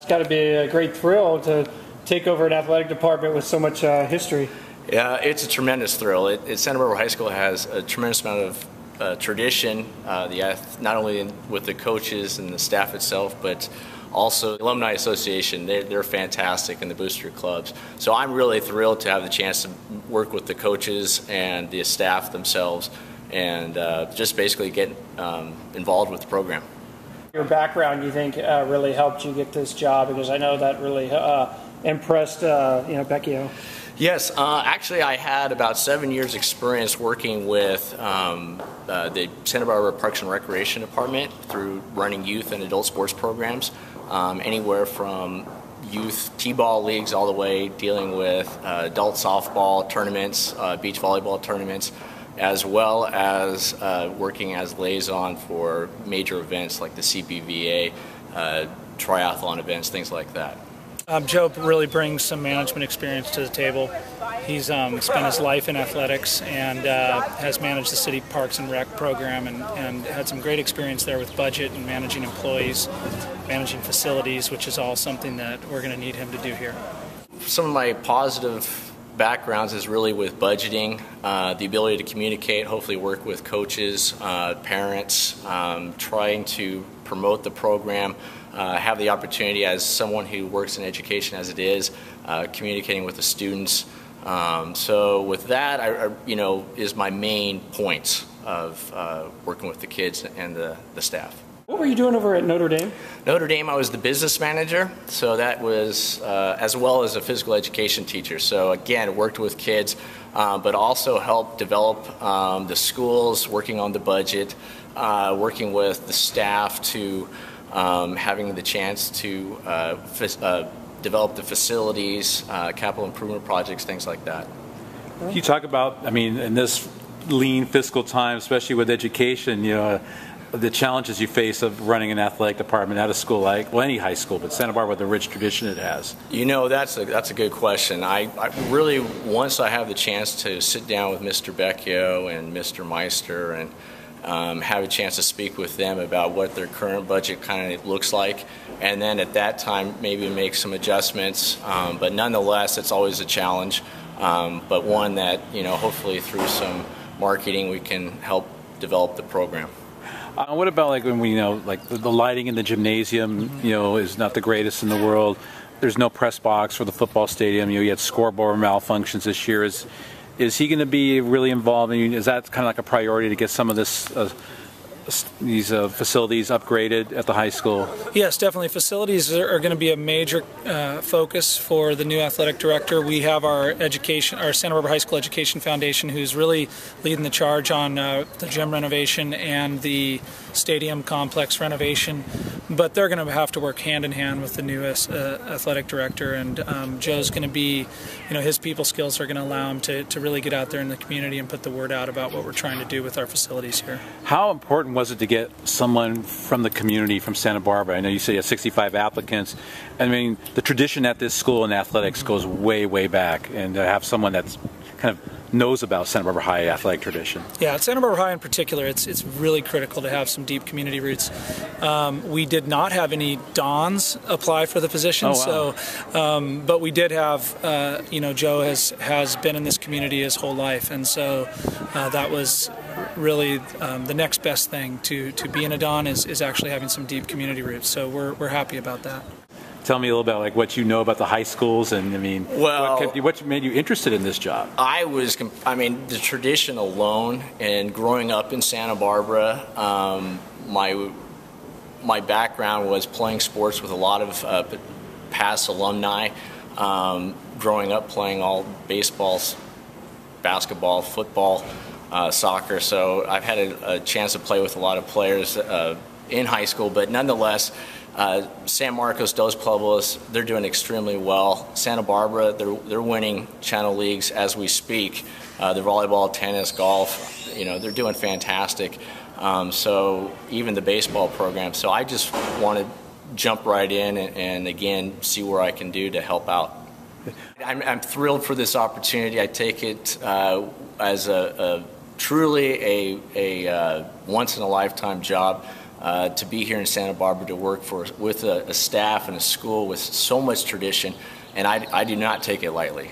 It's got to be a great thrill to take over an athletic department with so much history. Yeah, it's a tremendous thrill. Santa Barbara High School has a tremendous amount of tradition, not only with the coaches and the staff itself, but also the Alumni Association. They're fantastic, and the booster clubs. So I'm really thrilled to have the chance to work with the coaches and the staff themselves, and just basically get involved with the program. Your background, you think, really helped you get this job? Because I know that really impressed, Becchio. Yes, actually I had about 7 years experience working with the Santa Barbara Parks and Recreation Department through running youth and adult sports programs, anywhere from youth t-ball leagues all the way dealing with adult softball tournaments, beach volleyball tournaments, as well as working as liaison for major events like the CPVA, triathlon events, things like that. Joe really brings some management experience to the table. He's spent his life in athletics and has managed the city parks and rec program and had some great experience there with budget and managing employees, managing facilities, which is all something that we're going to need him to do here. Some of my positive backgrounds is really with budgeting, the ability to communicate, hopefully work with coaches, parents, trying to promote the program, have the opportunity as someone who works in education as it is, communicating with the students. So with that, is my main points of working with the kids and the staff. What were you doing over at Notre Dame? Notre Dame, I was the business manager, so that was as well as a physical education teacher. So again, worked with kids, but also helped develop the schools, working on the budget, working with the staff to having the chance to develop the facilities, capital improvement projects, things like that. Can you talk about, in this lean fiscal time, especially with education, the challenges you face of running an athletic department at a school like, well, any high school, but Santa Barbara, the rich tradition it has? That's a good question. I really, once I have the chance to sit down with Mr. Becchio and Mr. Meister and have a chance to speak with them about what their current budget kind of looks like, and then at that time maybe make some adjustments, but nonetheless it's always a challenge, but one that hopefully through some marketing we can help develop the program. What about when we the lighting in the gymnasium is not the greatest in the world? There's no press box for the football stadium. You had scoreboard malfunctions this year. Is he going to be really involved? Is that kind of like a priority to get some of these facilities upgraded at the high school? Yes, definitely. Facilities are going to be a major focus for the new athletic director. We have our Santa Barbara High School Education Foundation, who's really leading the charge on the gym renovation and the stadium complex renovation. But they're going to have to work hand in hand with the new athletic director, and Joe's going to be, his people skills are going to allow him to really get out there in the community and put the word out about what we're trying to do with our facilities here. How important was it to get someone from the community, from Santa Barbara? I know you say you have 65 applicants. The tradition at this school in athletics goes way, way back, and to have someone that's kind of knows about Santa Barbara High athletic tradition. Yeah, at Santa Barbara High in particular, it's really critical to have some deep community roots. We did not have any Dons apply for the position, but we did have, Joe has been in this community his whole life, and so that was really the next best thing to being a Don is actually having some deep community roots. So we're happy about that. Tell me a little about what you know about the high schools, and what made you interested in this job? The tradition alone, and growing up in Santa Barbara, my background was playing sports with a lot of past alumni. Growing up playing all baseball, basketball, football, soccer, so I've had a chance to play with a lot of players in high school, but nonetheless, San Marcos, Dos Pueblos, they're doing extremely well. Santa Barbara, they're winning channel leagues as we speak. The volleyball, tennis, golf, they're doing fantastic. So even the baseball program. So I just want to jump right in and again see where I can do to help out. I'm thrilled for this opportunity. I take it as truly a once in a lifetime job. to be here in Santa Barbara to work with a staff and a school with so much tradition, and I do not take it lightly.